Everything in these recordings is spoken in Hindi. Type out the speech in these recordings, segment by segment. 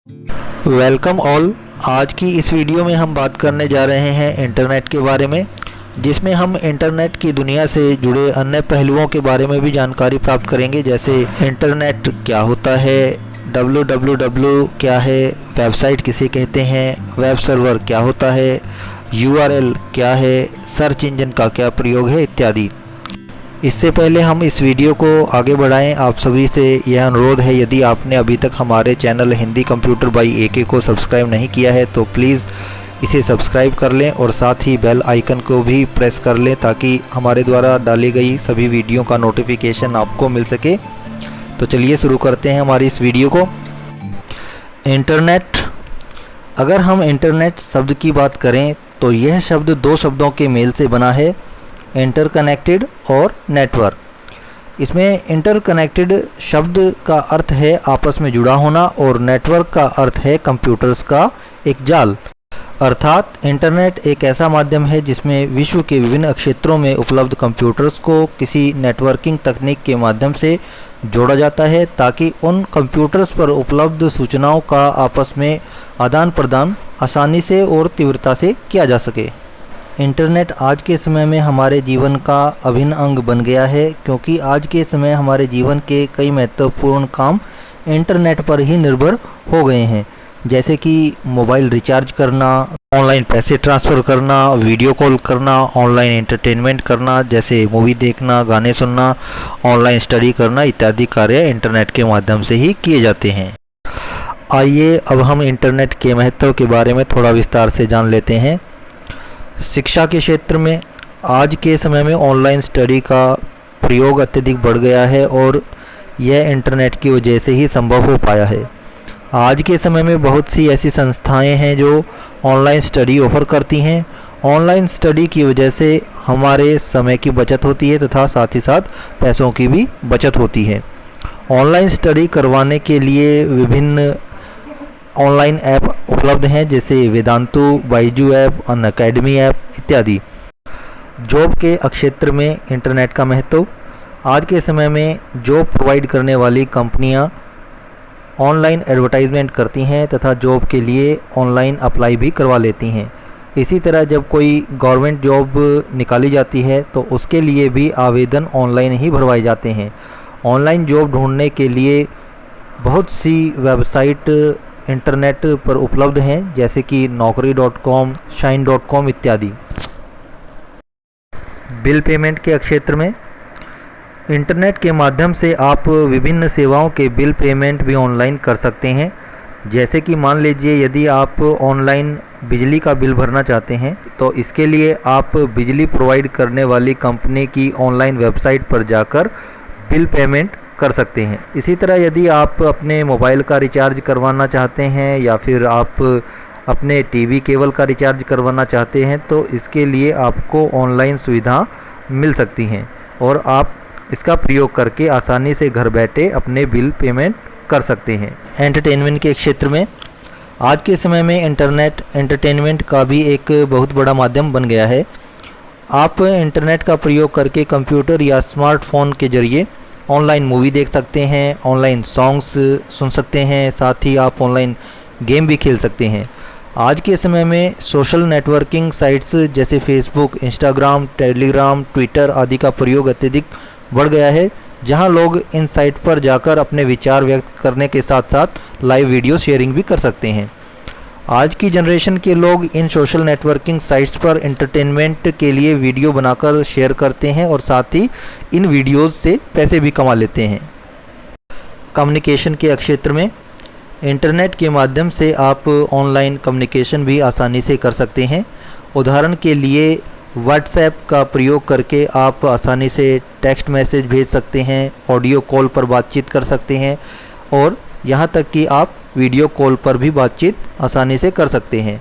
Welcome all. आज की इस वीडियो में हम बात करने जा रहे हैं इंटरनेट के बारे में, जिसमें हम इंटरनेट की दुनिया से जुड़े अन्य पहलुओं के बारे में भी जानकारी प्राप्त करेंगे, जैसे इंटरनेट क्या होता है, www क्या है, वेबसाइट किसे कहते हैं, वेब सर्वर क्या होता है, URL क्या है, सर्च इंजन का क्या प्रयोग है इत्यादि। इससे पहले हम इस वीडियो को आगे बढ़ाएं, आप सभी से यह अनुरोध है, यदि आपने अभी तक हमारे channel Hindi computer by AK को सब्सक्राइब नहीं किया है तो प्लीज़ इसे सब्सक्राइब कर लें और साथ ही बेल आइकन को भी प्रेस कर लें ताकि हमारे द्वारा डाली गई सभी वीडियो का नोटिफिकेशन आपको मिल सके। तो चलिए शुरू करते हैं हमारी इस वीडियो को। इंटरनेट। अगर हम इंटरनेट शब्द की बात करें तो यह शब्द दो शब्दों के मेल से बना है, इंटरकनेक्टेड और नेटवर्क। इसमें इंटरकनेक्टेड शब्द का अर्थ है आपस में जुड़ा होना और नेटवर्क का अर्थ है कंप्यूटर्स का एक जाल। अर्थात इंटरनेट एक ऐसा माध्यम है जिसमें विश्व के विभिन्न क्षेत्रों में उपलब्ध कंप्यूटर्स को किसी नेटवर्किंग तकनीक के माध्यम से जोड़ा जाता है ताकि उन कंप्यूटर्स पर उपलब्ध सूचनाओं का आपस में आदान प्रदान आसानी से और तीव्रता से किया जा सके। इंटरनेट आज के समय में हमारे जीवन का अभिन्न अंग बन गया है, क्योंकि आज के समय हमारे जीवन के कई महत्वपूर्ण काम इंटरनेट पर ही निर्भर हो गए हैं, जैसे कि मोबाइल रिचार्ज करना, ऑनलाइन पैसे ट्रांसफ़र करना, वीडियो कॉल करना, ऑनलाइन एंटरटेनमेंट करना जैसे मूवी देखना, गाने सुनना, ऑनलाइन स्टडी करना इत्यादि कार्य इंटरनेट के माध्यम से ही किए जाते हैं। आइए अब हम इंटरनेट के महत्व के बारे में थोड़ा विस्तार से जान लेते हैं। शिक्षा के क्षेत्र में आज के समय में ऑनलाइन स्टडी का प्रयोग अत्यधिक बढ़ गया है और यह इंटरनेट की वजह से ही संभव हो पाया है। आज के समय में बहुत सी ऐसी संस्थाएं हैं जो ऑनलाइन स्टडी ऑफ़र करती हैं। ऑनलाइन स्टडी की वजह से हमारे समय की बचत होती है तथा साथ ही साथ पैसों की भी बचत होती है। ऑनलाइन स्टडी करवाने के लिए विभिन्न ऑनलाइन ऐप उपलब्ध हैं, जैसे Vedantu, Byju app, Unacademy app इत्यादि। जॉब के क्षेत्र में इंटरनेट का महत्व। आज के समय में जॉब प्रोवाइड करने वाली कंपनियां ऑनलाइन एडवर्टाइजमेंट करती हैं तथा जॉब के लिए ऑनलाइन अप्लाई भी करवा लेती हैं। इसी तरह जब कोई गवर्नमेंट जॉब निकाली जाती है तो उसके लिए भी आवेदन ऑनलाइन ही भरवाए जाते हैं। ऑनलाइन जॉब ढूंढने के लिए बहुत सी वेबसाइट इंटरनेट पर उपलब्ध हैं, जैसे कि naukri.com, shine.com इत्यादि। बिल पेमेंट के क्षेत्र में इंटरनेट के माध्यम से आप विभिन्न सेवाओं के बिल पेमेंट भी ऑनलाइन कर सकते हैं। जैसे कि मान लीजिए यदि आप ऑनलाइन बिजली का बिल भरना चाहते हैं तो इसके लिए आप बिजली प्रोवाइड करने वाली कंपनी की ऑनलाइन वेबसाइट पर जाकर बिल पेमेंट कर सकते हैं। इसी तरह यदि आप अपने मोबाइल का रिचार्ज करवाना चाहते हैं या फिर आप अपने टीवी केबल का रिचार्ज करवाना चाहते हैं तो इसके लिए आपको ऑनलाइन सुविधा मिल सकती हैं और आप इसका प्रयोग करके आसानी से घर बैठे अपने बिल पेमेंट कर सकते हैं। एंटरटेनमेंट के क्षेत्र में आज के समय में इंटरनेट एंटरटेनमेंट का भी एक बहुत बड़ा माध्यम बन गया है। आप इंटरनेट का प्रयोग करके कंप्यूटर या स्मार्टफोन के जरिए ऑनलाइन मूवी देख सकते हैं, ऑनलाइन सॉन्ग्स सुन सकते हैं, साथ ही आप ऑनलाइन गेम भी खेल सकते हैं। आज के समय में सोशल नेटवर्किंग साइट्स जैसे फेसबुक, इंस्टाग्राम, टेलीग्राम, ट्विटर आदि का प्रयोग अत्यधिक बढ़ गया है, जहां लोग इन साइट पर जाकर अपने विचार व्यक्त करने के साथ साथ लाइव वीडियो शेयरिंग भी कर सकते हैं। आज की जनरेशन के लोग इन सोशल नेटवर्किंग साइट्स पर एंटरटेनमेंट के लिए वीडियो बनाकर शेयर करते हैं और साथ ही इन वीडियोस से पैसे भी कमा लेते हैं। कम्युनिकेशन के क्षेत्र में इंटरनेट के माध्यम से आप ऑनलाइन कम्युनिकेशन भी आसानी से कर सकते हैं। उदाहरण के लिए व्हाट्सएप का प्रयोग करके आप आसानी से टेक्स्ट मैसेज भेज सकते हैं, ऑडियो कॉल पर बातचीत कर सकते हैं और यहाँ तक कि आप वीडियो कॉल पर भी बातचीत आसानी से कर सकते हैं।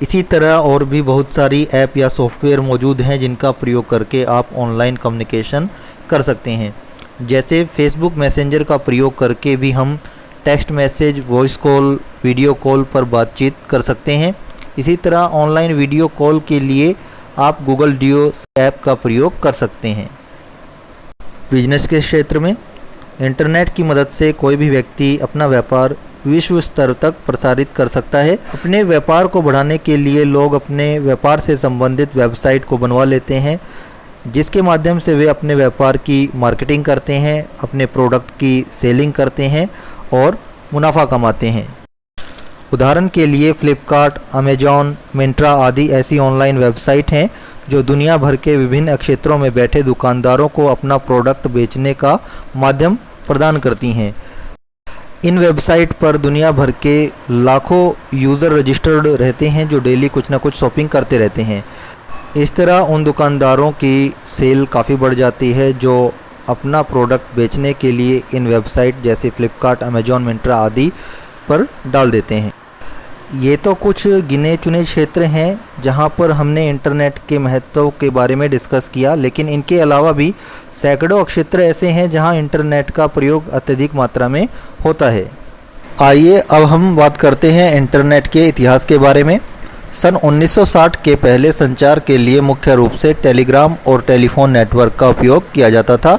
इसी तरह और भी बहुत सारी ऐप या सॉफ्टवेयर मौजूद हैं जिनका प्रयोग करके आप ऑनलाइन कम्युनिकेशन कर सकते हैं। जैसे फेसबुक मैसेंजर का प्रयोग करके भी हम text message, voice call, video call पर बातचीत कर सकते हैं। इसी तरह ऑनलाइन वीडियो कॉल के लिए आप गूगल डियो ऐप का प्रयोग कर सकते हैं। बिजनेस के क्षेत्र में इंटरनेट की मदद से कोई भी व्यक्ति अपना व्यापार विश्व स्तर तक प्रसारित कर सकता है। अपने व्यापार को बढ़ाने के लिए लोग अपने व्यापार से संबंधित वेबसाइट को बनवा लेते हैं, जिसके माध्यम से वे अपने व्यापार की मार्केटिंग करते हैं, अपने प्रोडक्ट की सेलिंग करते हैं और मुनाफा कमाते हैं। उदाहरण के लिए फ्लिपकार्ट, अमेजॉन, मिंत्रा आदि ऐसी ऑनलाइन वेबसाइट हैं जो दुनिया भर के विभिन्न क्षेत्रों में बैठे दुकानदारों को अपना प्रोडक्ट बेचने का माध्यम प्रदान करती हैं। इन वेबसाइट पर दुनिया भर के लाखों यूज़र रजिस्टर्ड रहते हैं जो डेली कुछ ना कुछ शॉपिंग करते रहते हैं। इस तरह उन दुकानदारों की सेल काफ़ी बढ़ जाती है जो अपना प्रोडक्ट बेचने के लिए इन वेबसाइट जैसे फ्लिपकार्ट, अमेजॉन, मिंत्रा आदि पर डाल देते हैं। ये तो कुछ गिने चुने क्षेत्र हैं जहां पर हमने इंटरनेट के महत्व के बारे में डिस्कस किया, लेकिन इनके अलावा भी सैकड़ों क्षेत्र ऐसे हैं जहां इंटरनेट का प्रयोग अत्यधिक मात्रा में होता है। आइए अब हम बात करते हैं इंटरनेट के इतिहास के बारे में। सन 1960 के पहले संचार के लिए मुख्य रूप से टेलीग्राम और टेलीफोन नेटवर्क का उपयोग किया जाता था।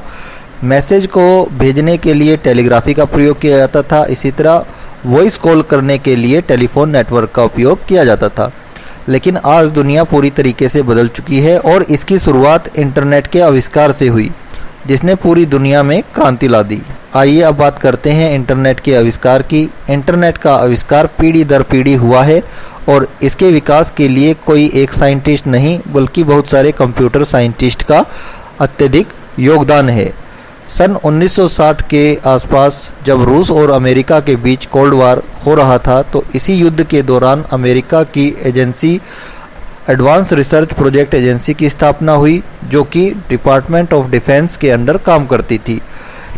मैसेज को भेजने के लिए टेलीग्राफी का प्रयोग किया जाता था। इसी तरह वॉइस कॉल करने के लिए टेलीफोन नेटवर्क का उपयोग किया जाता था। लेकिन आज दुनिया पूरी तरीके से बदल चुकी है और इसकी शुरुआत इंटरनेट के आविष्कार से हुई, जिसने पूरी दुनिया में क्रांति ला दी। आइए अब बात करते हैं इंटरनेट के आविष्कार की। इंटरनेट का आविष्कार पीढ़ी दर पीढ़ी हुआ है और इसके विकास के लिए कोई एक साइंटिस्ट नहीं बल्कि बहुत सारे कंप्यूटर साइंटिस्ट का अत्यधिक योगदान है। सन 1960 के आसपास जब रूस और अमेरिका के बीच कोल्ड वार हो रहा था, तो इसी युद्ध के दौरान अमेरिका की agency advance research project agency की स्थापना हुई, जो कि डिपार्टमेंट ऑफ डिफेंस के अंडर काम करती थी।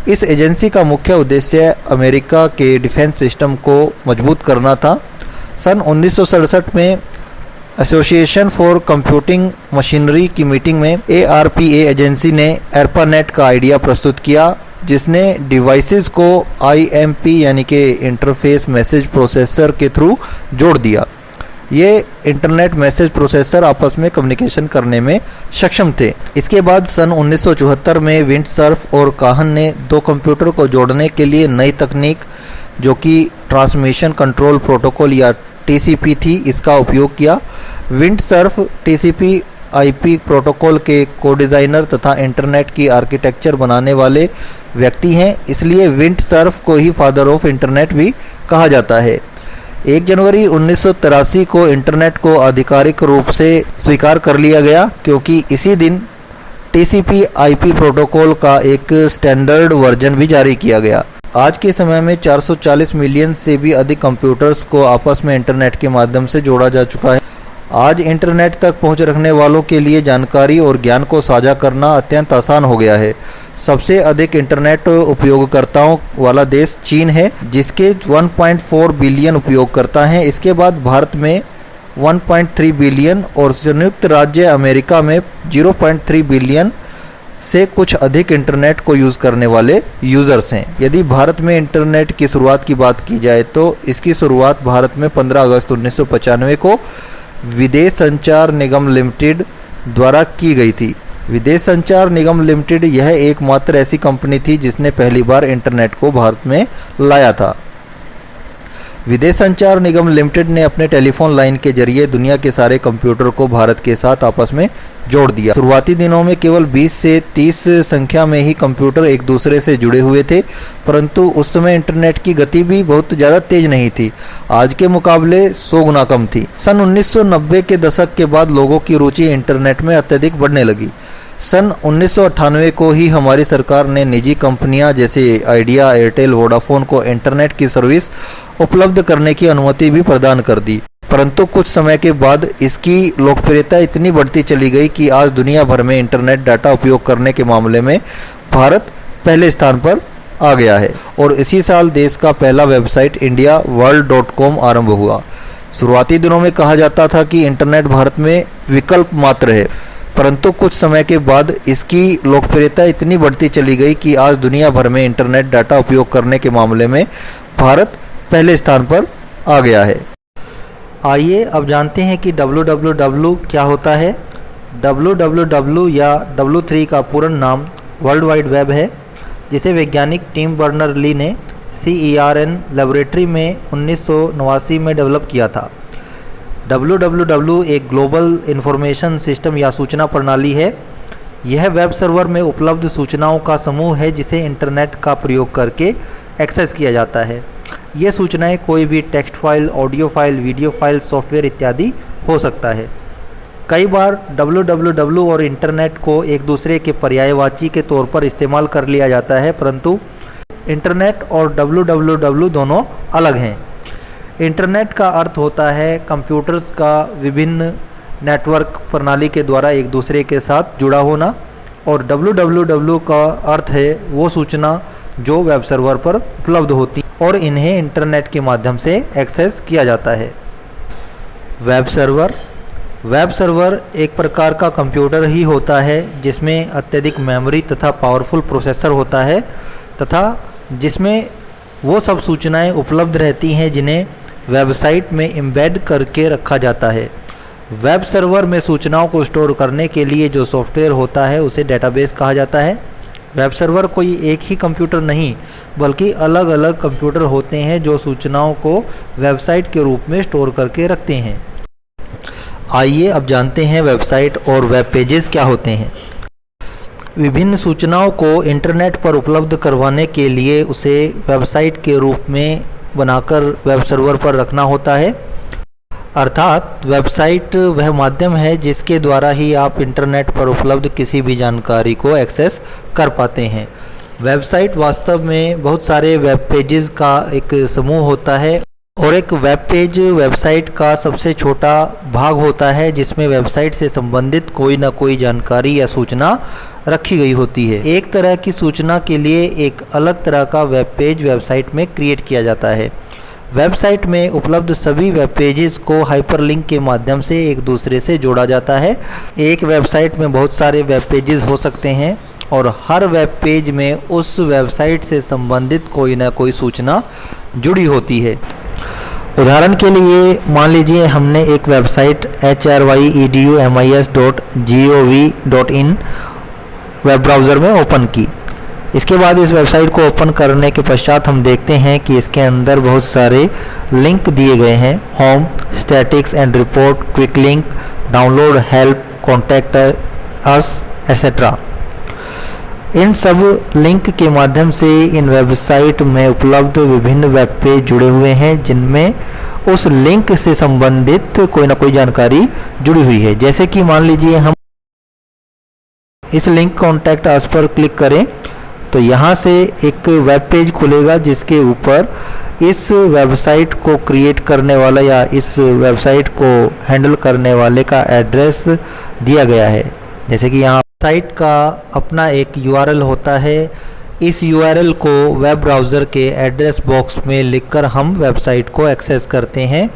इस एजेंसी का मुख्य उद्देश्य अमेरिका के डिफेंस सिस्टम को मजबूत करना था। सन 1967 में एसोसिएशन फॉर कंप्यूटिंग मशीनरी की मीटिंग में ARPA एजेंसी ने एर्पानेट का आइडिया प्रस्तुत किया, जिसने डिवाइसेस को IMP यानी कि इंटरफेस मैसेज प्रोसेसर के थ्रू जोड़ दिया। ये इंटरनेट मैसेज प्रोसेसर आपस में कम्युनिकेशन करने में सक्षम थे। इसके बाद सन 1974 में विंडसर्फ और काहन ने दो कंप्यूटर को जोड़ने के लिए नई तकनीक, जो कि ट्रांसमिशन कंट्रोल प्रोटोकॉल या TCP थी, इसका उपयोग किया। विंडसर्फ TCP/IP प्रोटोकॉल के को-डिज़ाइनर तथा इंटरनेट की आर्किटेक्चर बनाने वाले व्यक्ति हैं, इसलिए विंडसर्फ को ही फादर ऑफ इंटरनेट भी कहा जाता है। 1 जनवरी 1983 को इंटरनेट को आधिकारिक रूप से स्वीकार कर लिया गया, क्योंकि इसी दिन TCP/IP प्रोटोकॉल का एक स्टैंडर्ड वर्जन भी जारी किया गया। आज के समय में 440 मिलियन से भी अधिक कंप्यूटर्स को आपस में इंटरनेट के माध्यम से जोड़ा जा चुका है। आज इंटरनेट तक पहुंच रखने वालों के लिए जानकारी और ज्ञान को साझा करना अत्यंत आसान हो गया है। सबसे अधिक इंटरनेट उपयोगकर्ताओं वाला देश चीन है, जिसके 1.4 बिलियन उपयोगकर्ता हैं। इसके बाद भारत में 1.3 बिलियन और संयुक्त राज्य अमेरिका में 0.3 बिलियन से कुछ अधिक इंटरनेट को यूज़ करने वाले यूज़र्स हैं। यदि भारत में इंटरनेट की शुरुआत की बात की जाए तो इसकी शुरुआत भारत में 15 अगस्त 1995 को विदेश संचार निगम लिमिटेड द्वारा की गई थी। विदेश संचार निगम लिमिटेड यह एकमात्र ऐसी कंपनी थी जिसने पहली बार इंटरनेट को भारत में लाया था। विदेश संचार निगम लिमिटेड ने अपने टेलीफोन लाइन के जरिए दुनिया के सारे कंप्यूटर को भारत के साथ आपस में जोड़ दिया। शुरुआती दिनों में केवल 20 से 30 संख्या में ही कंप्यूटर एक दूसरे से जुड़े हुए थे, परंतु उस समय इंटरनेट की गति भी बहुत ज़्यादा तेज नहीं थी, आज के मुकाबले 100 गुना कम थी। सन 1990 के दशक के बाद लोगों की रुचि इंटरनेट में अत्यधिक बढ़ने लगी। सन 1998 को ही हमारी सरकार ने निजी कंपनियां जैसे आइडिया, एयरटेल, वोडाफोन को इंटरनेट की सर्विस उपलब्ध करने की अनुमति भी प्रदान कर दी, परंतु कुछ समय के बाद इसकी लोकप्रियता इतनी बढ़ती चली गई कि आज दुनिया भर में इंटरनेट डाटा उपयोग करने के मामले में भारत पहले स्थान पर आ गया है। और इसी साल देश का पहला वेबसाइट indiaworld.com आरंभ हुआ। शुरुआती दिनों में कहा जाता था कि इंटरनेट भारत में विकल्प मात्र है, परंतु कुछ समय के बाद इसकी लोकप्रियता इतनी बढ़ती चली गई कि आज दुनिया भर में इंटरनेट डाटा उपयोग करने के मामले में भारत पहले स्थान पर आ गया है। आइए अब जानते हैं कि www क्या होता है। www या W3 का पूर्ण नाम वर्ल्ड वाइड वेब है, जिसे वैज्ञानिक टिम बर्नर-ली ने CERN लेबोरेटरी में 1989 में डेवलप किया था। www एक ग्लोबल इंफॉर्मेशन सिस्टम या सूचना प्रणाली है। यह वेब सर्वर में उपलब्ध सूचनाओं का समूह है जिसे इंटरनेट का प्रयोग करके एक्सेस किया जाता है। ये सूचनाएं कोई भी text file, audio file, video file, software इत्यादि हो सकता है। कई बार www और इंटरनेट को एक दूसरे के पर्यायवाची के तौर पर इस्तेमाल कर लिया जाता है, परंतु इंटरनेट और www दोनों अलग हैं। इंटरनेट का अर्थ होता है कंप्यूटर्स का विभिन्न नेटवर्क प्रणाली के द्वारा एक दूसरे के साथ जुड़ा होना, और www का अर्थ है वो सूचना जो वेब सर्वर पर उपलब्ध होती और इन्हें इंटरनेट के माध्यम से एक्सेस किया जाता है। वेब सर्वर एक प्रकार का कंप्यूटर ही होता है जिसमें अत्यधिक मेमोरी तथा पावरफुल प्रोसेसर होता है तथा जिसमें वो सब सूचनाएं उपलब्ध रहती हैं जिन्हें वेबसाइट में एम्बेड करके रखा जाता है। वेब सर्वर में सूचनाओं को स्टोर करने के लिए जो सॉफ्टवेयर होता है उसे डेटाबेस कहा जाता है। वेब सर्वर कोई एक ही कंप्यूटर नहीं बल्कि अलग अलग कंप्यूटर होते हैं जो सूचनाओं को वेबसाइट के रूप में स्टोर करके रखते हैं। आइए अब जानते हैं वेबसाइट और वेब पेजेस क्या होते हैं। विभिन्न सूचनाओं को इंटरनेट पर उपलब्ध करवाने के लिए उसे वेबसाइट के रूप में बनाकर वेब सर्वर पर रखना होता है। अर्थात वेबसाइट वह माध्यम है जिसके द्वारा ही आप इंटरनेट पर उपलब्ध किसी भी जानकारी को एक्सेस कर पाते हैं। वेबसाइट वास्तव में बहुत सारे वेब पेजेस का एक समूह होता है और एक वेब पेज वेबसाइट का सबसे छोटा भाग होता है जिसमें वेबसाइट से संबंधित कोई ना कोई जानकारी या सूचना रखी गई होती है। एक तरह की सूचना के लिए एक अलग तरह का वेब पेज वेबसाइट में क्रिएट किया जाता है। वेबसाइट में उपलब्ध सभी वेब पेजेस को हाइपरलिंक के माध्यम से एक दूसरे से जोड़ा जाता है। एक वेबसाइट में बहुत सारे वेब पेजेस हो सकते हैं और हर वेब पेज में उस वेबसाइट से संबंधित कोई ना कोई सूचना जुड़ी होती है। उदाहरण के लिए मान लीजिए हमने एक वेबसाइट hryedummis.gov.in वेब ब्राउज़र में ओपन की। इसके बाद इस वेबसाइट को ओपन करने के पश्चात हम देखते हैं कि इसके अंदर बहुत सारे लिंक दिए गए हैं। Home, statics and report, quick link, download, help, contact us etcetera. इन सब लिंक के माध्यम से इन वेबसाइट में उपलब्ध विभिन्न वेब पेज जुड़े हुए हैं जिनमें उस लिंक से संबंधित कोई ना कोई जानकारी जुड़ी हुई है। जैसे कि मान लीजिए हम इस लिंक कॉन्टैक्ट अस पर क्लिक करें तो यहाँ से एक वेब पेज खुलेगा जिसके ऊपर इस वेबसाइट को क्रिएट करने वाला या इस वेबसाइट को हैंडल करने वाले का एड्रेस दिया गया है। जैसे कि यहाँ साइट का अपना एक URL होता है। इस URL को वेब ब्राउज़र के एड्रेस बॉक्स में लिखकर हम वेबसाइट को एक्सेस करते हैं।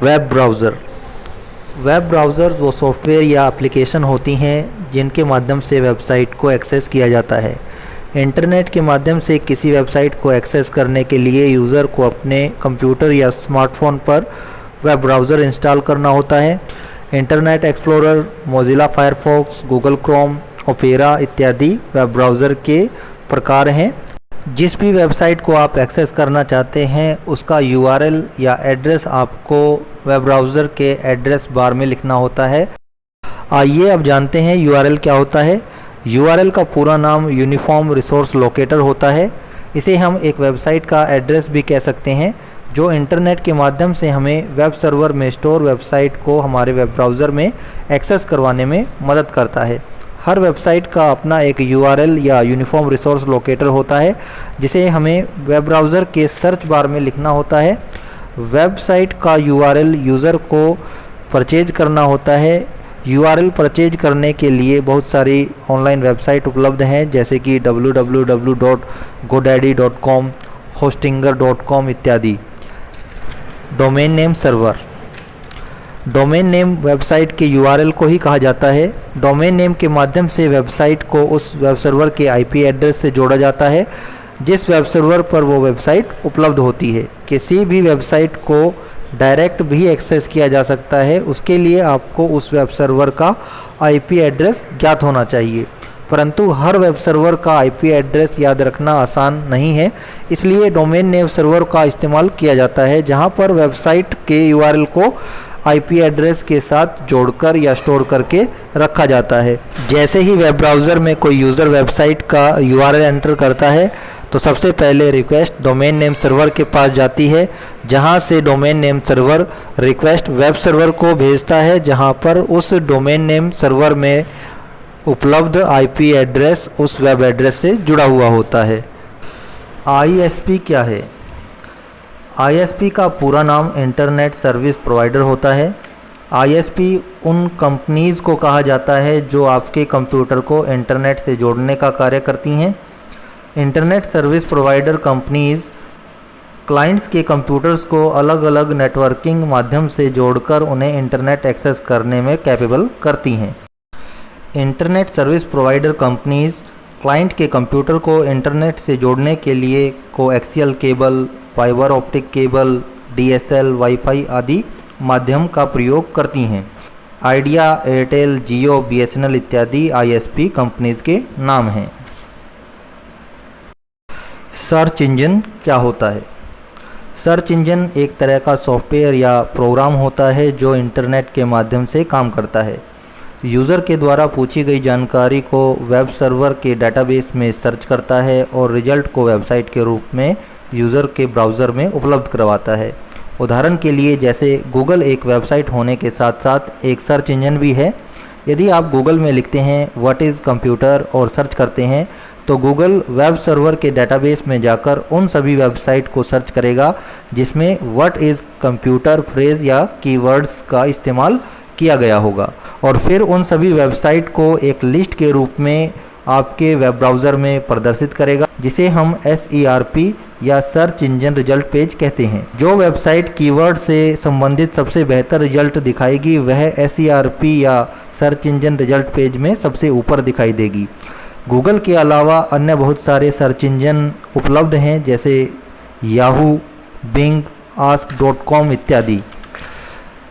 वेब ब्राउज़र वो सॉफ्टवेयर या एप्लीकेशन होती हैं जिनके माध्यम से वेबसाइट को एक्सेस किया जाता है। इंटरनेट के माध्यम से किसी वेबसाइट को एक्सेस करने के लिए यूज़र को अपने कंप्यूटर या स्मार्टफोन पर वेब ब्राउज़र इंस्टॉल करना होता है। Internet explorer, Mozilla Firefox, Google Chrome, opera इत्यादि वेब ब्राउज़र के प्रकार हैं। जिस भी वेबसाइट को आप एक्सेस करना चाहते हैं उसका URL या एड्रेस आपको वेब ब्राउज़र के एड्रेस बार में लिखना होता है। आइए अब जानते हैं URL क्या होता है। URL का पूरा नाम यूनिफॉर्म रिसोर्स लोकेटर होता है। इसे हम एक वेबसाइट का एड्रेस भी कह सकते हैं जो इंटरनेट के माध्यम से हमें वेब सर्वर में स्टोर वेबसाइट को हमारे वेब ब्राउज़र में एक्सेस करवाने में मदद करता है। हर वेबसाइट का अपना एक URL या यूनिफॉर्म रिसोर्स लोकेटर होता है जिसे हमें वेब ब्राउज़र के सर्च बार में लिखना होता है। वेबसाइट का URL यूज़र को परचेज करना होता है। URL परचेज करने के लिए बहुत सारी ऑनलाइन वेबसाइट उपलब्ध हैं जैसे कि www.godaddy.com, hostinger.com इत्यादि। Domain name server, domain name website के URL को ही कहा जाता है। डोमेन नेम के माध्यम से वेबसाइट को उस वेब सर्वर के IP एड्रेस से जोड़ा जाता है। जिस वेब सर्वर पर वो वेबसाइट उपलब्ध होती है। किसी भी वेबसाइट को डायरेक्ट भी एक्सेस किया जा सकता है, उसके लिए आपको उस वेब सर्वर का आईपी एड्रेस ज्ञात होना चाहिए, परंतु हर वेब सर्वर का आईपी एड्रेस याद रखना आसान नहीं है। इसलिए डोमेन नेम सर्वर का इस्तेमाल किया जाता है, जहां पर वेबसाइट के यूआरएल को आईपी एड्रेस के साथ जोड़कर या स्टोर करके रखा जाता है। जैसे ही वेब ब्राउज़र में कोई यूज़र वेबसाइट का यूआरएल एंटर करता है तो सबसे पहले रिक्वेस्ट डोमेन नेम सर्वर के पास जाती है, जहां से domain name server request web server को भेजता है, जहां पर उस डोमेन नेम सर्वर में उपलब्ध आईपी एड्रेस उस वेब एड्रेस से जुड़ा हुआ होता है। आईएसपी क्या है? आईएसपी का पूरा नाम इंटरनेट सर्विस प्रोवाइडर होता है। आईएसपी उन कंपनीज़ को कहा जाता है जो आपके कंप्यूटर को इंटरनेट से जोड़ने का कार्य करती हैं। Internet service provider companies clients के कंप्यूटर्स को अलग अलग नेटवर्किंग माध्यम से जोड़कर उन्हें इंटरनेट एक्सेस करने में कैपेबल करती हैं। Internet service provider companies client के कंप्यूटर को इंटरनेट से जोड़ने के लिए coaxial cable, fibre optic cable, DSL, wifi आदि माध्यम का प्रयोग करती हैं। आइडिया, एयरटेल, जियो, बीएसएनएल इत्यादि आईएसपी कंपनीज़ के नाम हैं। सर्च इंजन क्या होता है? सर्च इंजन एक तरह का सॉफ्टवेयर या प्रोग्राम होता है जो इंटरनेट के माध्यम से काम करता है। यूज़र के द्वारा पूछी गई जानकारी को वेब सर्वर के डेटाबेस में सर्च करता है और रिजल्ट को वेबसाइट के रूप में यूज़र के ब्राउज़र में उपलब्ध करवाता है। उदाहरण के लिए जैसे गूगल एक वेबसाइट होने के साथ साथ एक सर्च इंजन भी है। यदि आप गूगल में लिखते हैं व्हाट इज़ कंप्यूटर और सर्च करते हैं तो गूगल वेब सर्वर के डेटाबेस में जाकर उन सभी वेबसाइट को सर्च करेगा जिसमें व्हाट इज़ कंप्यूटर फ्रेज़ या कीवर्ड्स का इस्तेमाल किया गया होगा, और फिर उन सभी वेबसाइट को एक लिस्ट के रूप में आपके वेब ब्राउज़र में प्रदर्शित करेगा, जिसे हम SERP या सर्च इंजन रिजल्ट पेज कहते हैं। जो वेबसाइट कीवर्ड से संबंधित सबसे बेहतर रिजल्ट दिखाएगी वह SERP या सर्च इंजन रिजल्ट पेज में सबसे ऊपर दिखाई देगी। गूगल के अलावा अन्य बहुत सारे सर्च इंजन उपलब्ध हैं, जैसे याहू, बिंग, ask.com इत्यादि।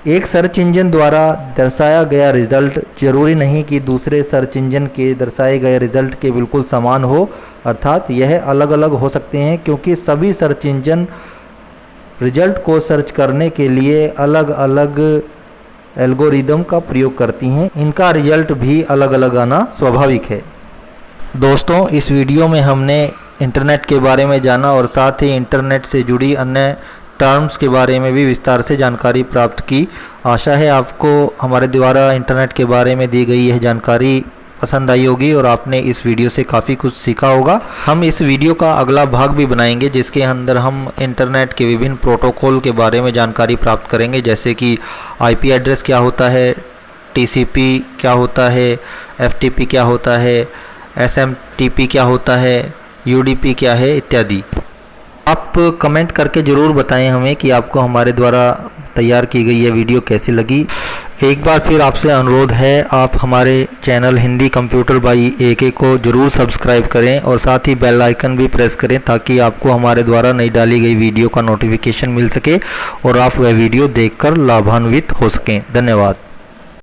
एक सर्च इंजन द्वारा दर्शाया गया रिजल्ट जरूरी नहीं कि दूसरे सर्च इंजन के दर्शाए गए रिजल्ट के बिल्कुल समान हो, अर्थात यह अलग अलग हो सकते हैं क्योंकि सभी सर्च इंजन रिजल्ट को सर्च करने के लिए अलग अलग एल्गोरिदम का प्रयोग करती हैं। इनका रिजल्ट भी अलग अलग आना स्वाभाविक है। दोस्तों, इस वीडियो में हमने इंटरनेट के बारे में जाना और साथ ही इंटरनेट से जुड़ी अन्य टर्म्स के बारे में भी विस्तार से जानकारी प्राप्त की। आशा है आपको हमारे द्वारा इंटरनेट के बारे में दी गई यह जानकारी पसंद आई होगी और आपने इस वीडियो से काफ़ी कुछ सीखा होगा। हम इस वीडियो का अगला भाग भी बनाएंगे जिसके अंदर हम इंटरनेट के विभिन्न प्रोटोकॉल के बारे में जानकारी प्राप्त करेंगे, जैसे कि आईपी एड्रेस क्या होता है, टीसीपी क्या होता है, एफटीपी क्या होता है, एसएमटीपी क्या होता है, यूडीपी क्या है इत्यादि। आप कमेंट करके ज़रूर बताएं हमें कि आपको हमारे द्वारा तैयार की गई यह वीडियो कैसी लगी। एक बार फिर आपसे अनुरोध है, आप हमारे channel Hindi computer by AK को ज़रूर सब्सक्राइब करें और साथ ही बेल आइकन भी प्रेस करें ताकि आपको हमारे द्वारा नई डाली गई वीडियो का नोटिफिकेशन मिल सके और आप वह वीडियो देखकर लाभान्वित हो सकें। धन्यवाद।